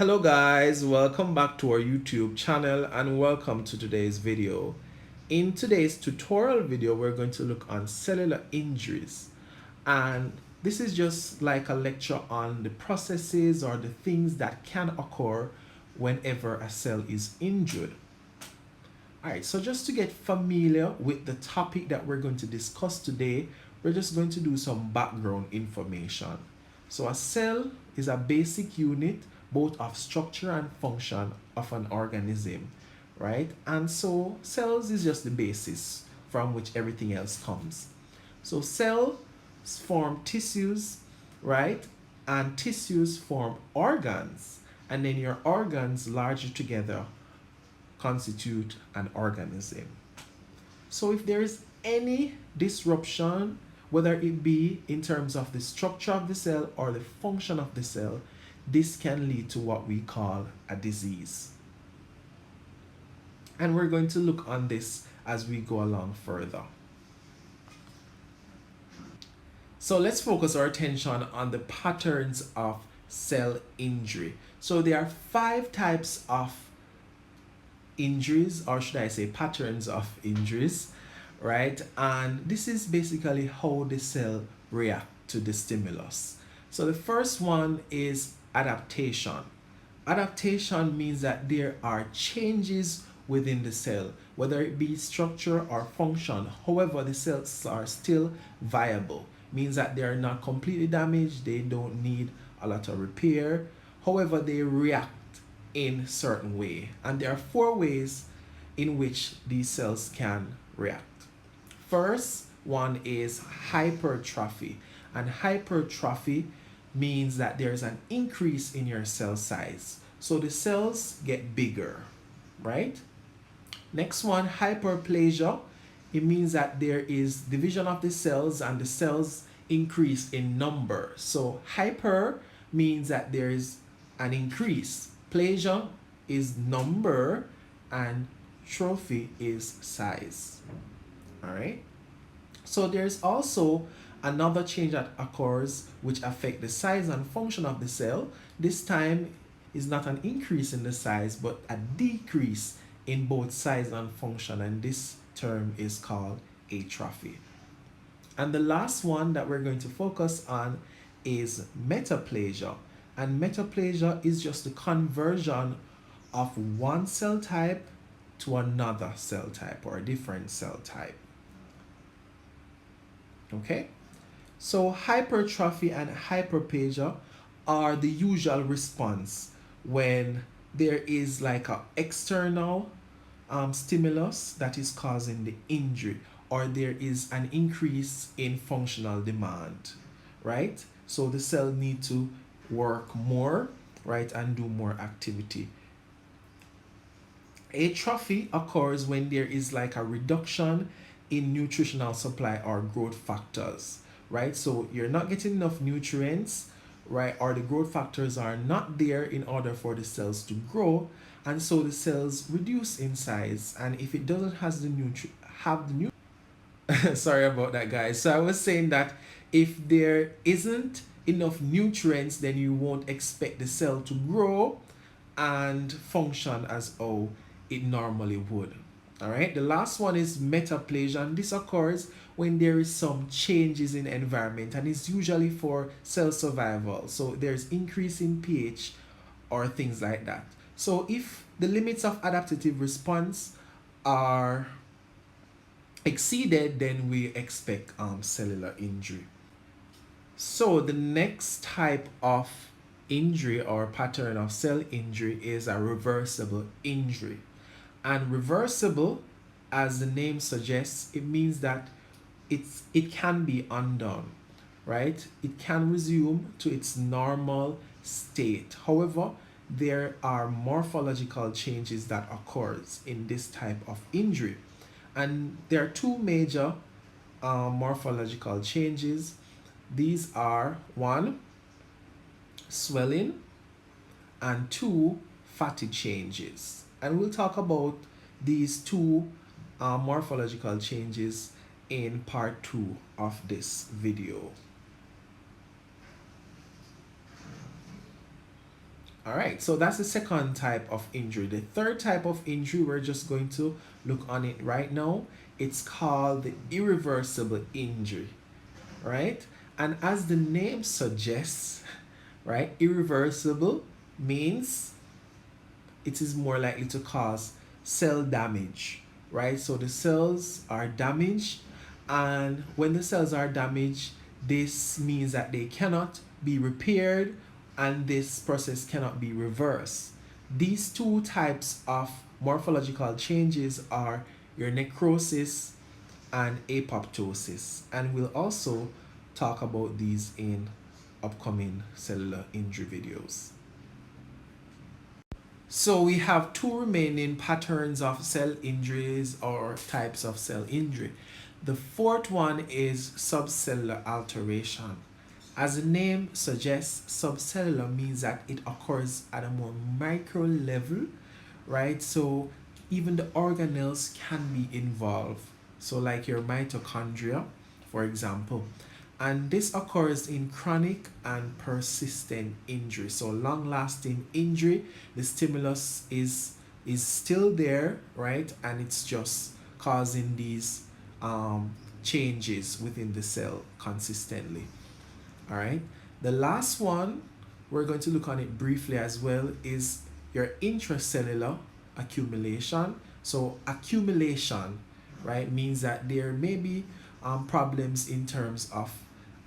Hello guys, welcome back to our YouTube channel and welcome to today's video. In today's tutorial video, we're going to look on cellular injuries, and this is just like a lecture on the processes or the things that can occur whenever a cell is injured. Alright, so just to get familiar with the topic that we're going to discuss today, we're just going to do some background information. So a cell is a basic unit both of structure and function of an organism, right? And so cells is just the basis from which everything else comes. So cells form tissues, right? And tissues form organs, and then your organs larger together constitute an organism. So if there is any disruption, whether it be in terms of the structure of the cell or the function of the cell, this can lead to what we call a disease. And we're going to look on this as we go along further. So let's focus our attention on the patterns of cell injury. So there are 5 types of injuries, or should I say patterns of injuries, right? And this is basically how the cell reacts to the stimulus. So the first one is adaptation. Adaptation means that there are changes within the cell, whether it be structure or function. However, the cells are still viable, means that they are not completely damaged, they don't need a lot of repair. However, they react in certain way, and there are 4 ways in which these cells can react. First one is hypertrophy, and hypertrophy means that there's an increase in your cell size, so the cells get bigger, right? Next one, hyperplasia. It means that there is division of the cells and the cells increase in number. So hyper means that there is an increase, plasia is number, and trophy is size. All right, so there's also another change that occurs which affect the size and function of the cell. This time is not an increase in the size but a decrease in both size and function, and this term is called atrophy. And the last one that we're going to focus on is metaplasia. And metaplasia is just the conversion of one cell type to another cell type or a different cell type. Okay, so hypertrophy and hyperplasia are the usual response when there is like an external stimulus that is causing the injury, or there is an increase in functional demand, right? So the cell need to work more, right, and do more activity. Atrophy occurs when there is like a reduction in nutritional supply or growth factors, right? So you're not getting enough nutrients, right, or the growth factors are not there in order for the cells to grow, and so the cells reduce in size. And if it doesn't have the sorry about that, guys. So I was saying that if there isn't enough nutrients, then you won't expect the cell to grow and function as how it normally would. All right, the last one is metaplasia, and this occurs when there is some changes in the environment, and it's usually for cell survival. So there's increase in pH or things like that. So if the limits of adaptive response are exceeded, then we expect cellular injury. So the next type of injury or pattern of cell injury is a reversible injury. And reversible, as the name suggests, it means that it can be undone, right? It can resume to its normal state. However, there are morphological changes that occurs in this type of injury, and there are 2 major morphological changes. These are 1, swelling, and 2, fatty changes. And we'll talk about these 2 morphological changes in part 2 of this video. All right, so that's the second type of injury. The third type of injury, we're just going to look on it right now. It's called the irreversible injury, right? And as the name suggests, right, irreversible means it is more likely to cause cell damage, right? So the cells are damaged, and when the cells are damaged, this means that they cannot be repaired and this process cannot be reversed. These two types of morphological changes are your necrosis and apoptosis, and we'll also talk about these in upcoming cellular injury videos. So we have two remaining patterns of cell injuries or types of cell injury. The fourth one is subcellular alteration. As the name suggests, subcellular means that it occurs at a more micro level, right? So even the organelles can be involved. So like your mitochondria, for example. And this occurs in chronic and persistent injury. So long-lasting injury, the stimulus is still there, right? And it's just causing these changes within the cell consistently. All right. The last one, we're going to look on it briefly as well, is your intracellular accumulation. So accumulation, right, means that there may be problems in terms of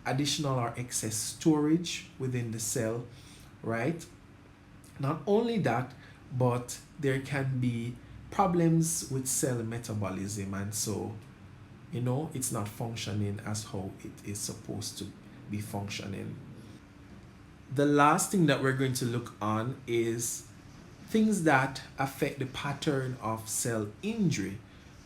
additional or excess storage within the cell, right? Not only that, but there can be problems with cell metabolism, and so it's not functioning as how it is supposed to be functioning. The last thing that we're going to look on is things that affect the pattern of cell injury.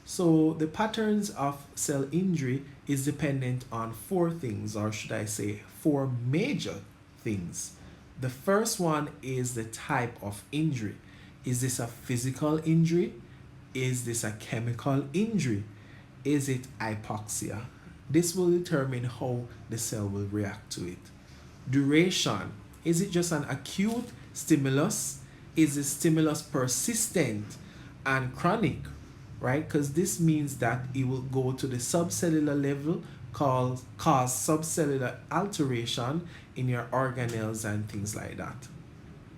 So the patterns of cell injury is dependent on four things, or should I say four major things. The first one is the type of injury. Is this a physical injury? Is this a chemical injury? Is it hypoxia? This will determine how the cell will react to it. Duration. Is it just an acute stimulus? Is the stimulus persistent and chronic? Right? Because this means that it will go to the subcellular level, cause subcellular alteration in your organelles and things like that.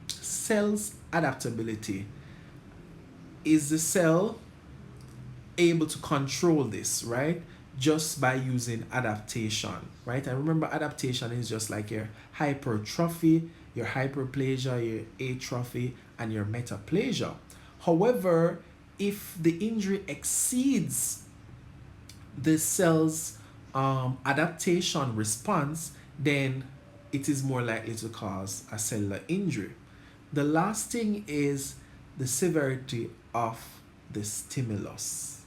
Cell's adaptability. Is the cell able to control this, right? Just by using adaptation, right? And remember, adaptation is just like your hypertrophy, your hyperplasia, your atrophy, and your metaplasia. However, if the injury exceeds the cell's adaptation response, then it is more likely to cause a cellular injury. The last thing is the severity of the stimulus.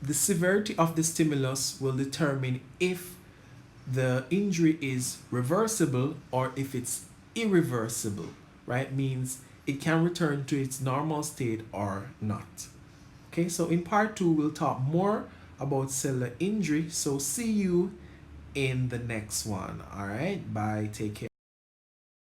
The severity of the stimulus will determine if the injury is reversible or if it's irreversible, right? Means it can return to its normal state or not. Okay, so in part 2, we'll talk more about cellular injury. So see you in the next one. All right, bye, take care.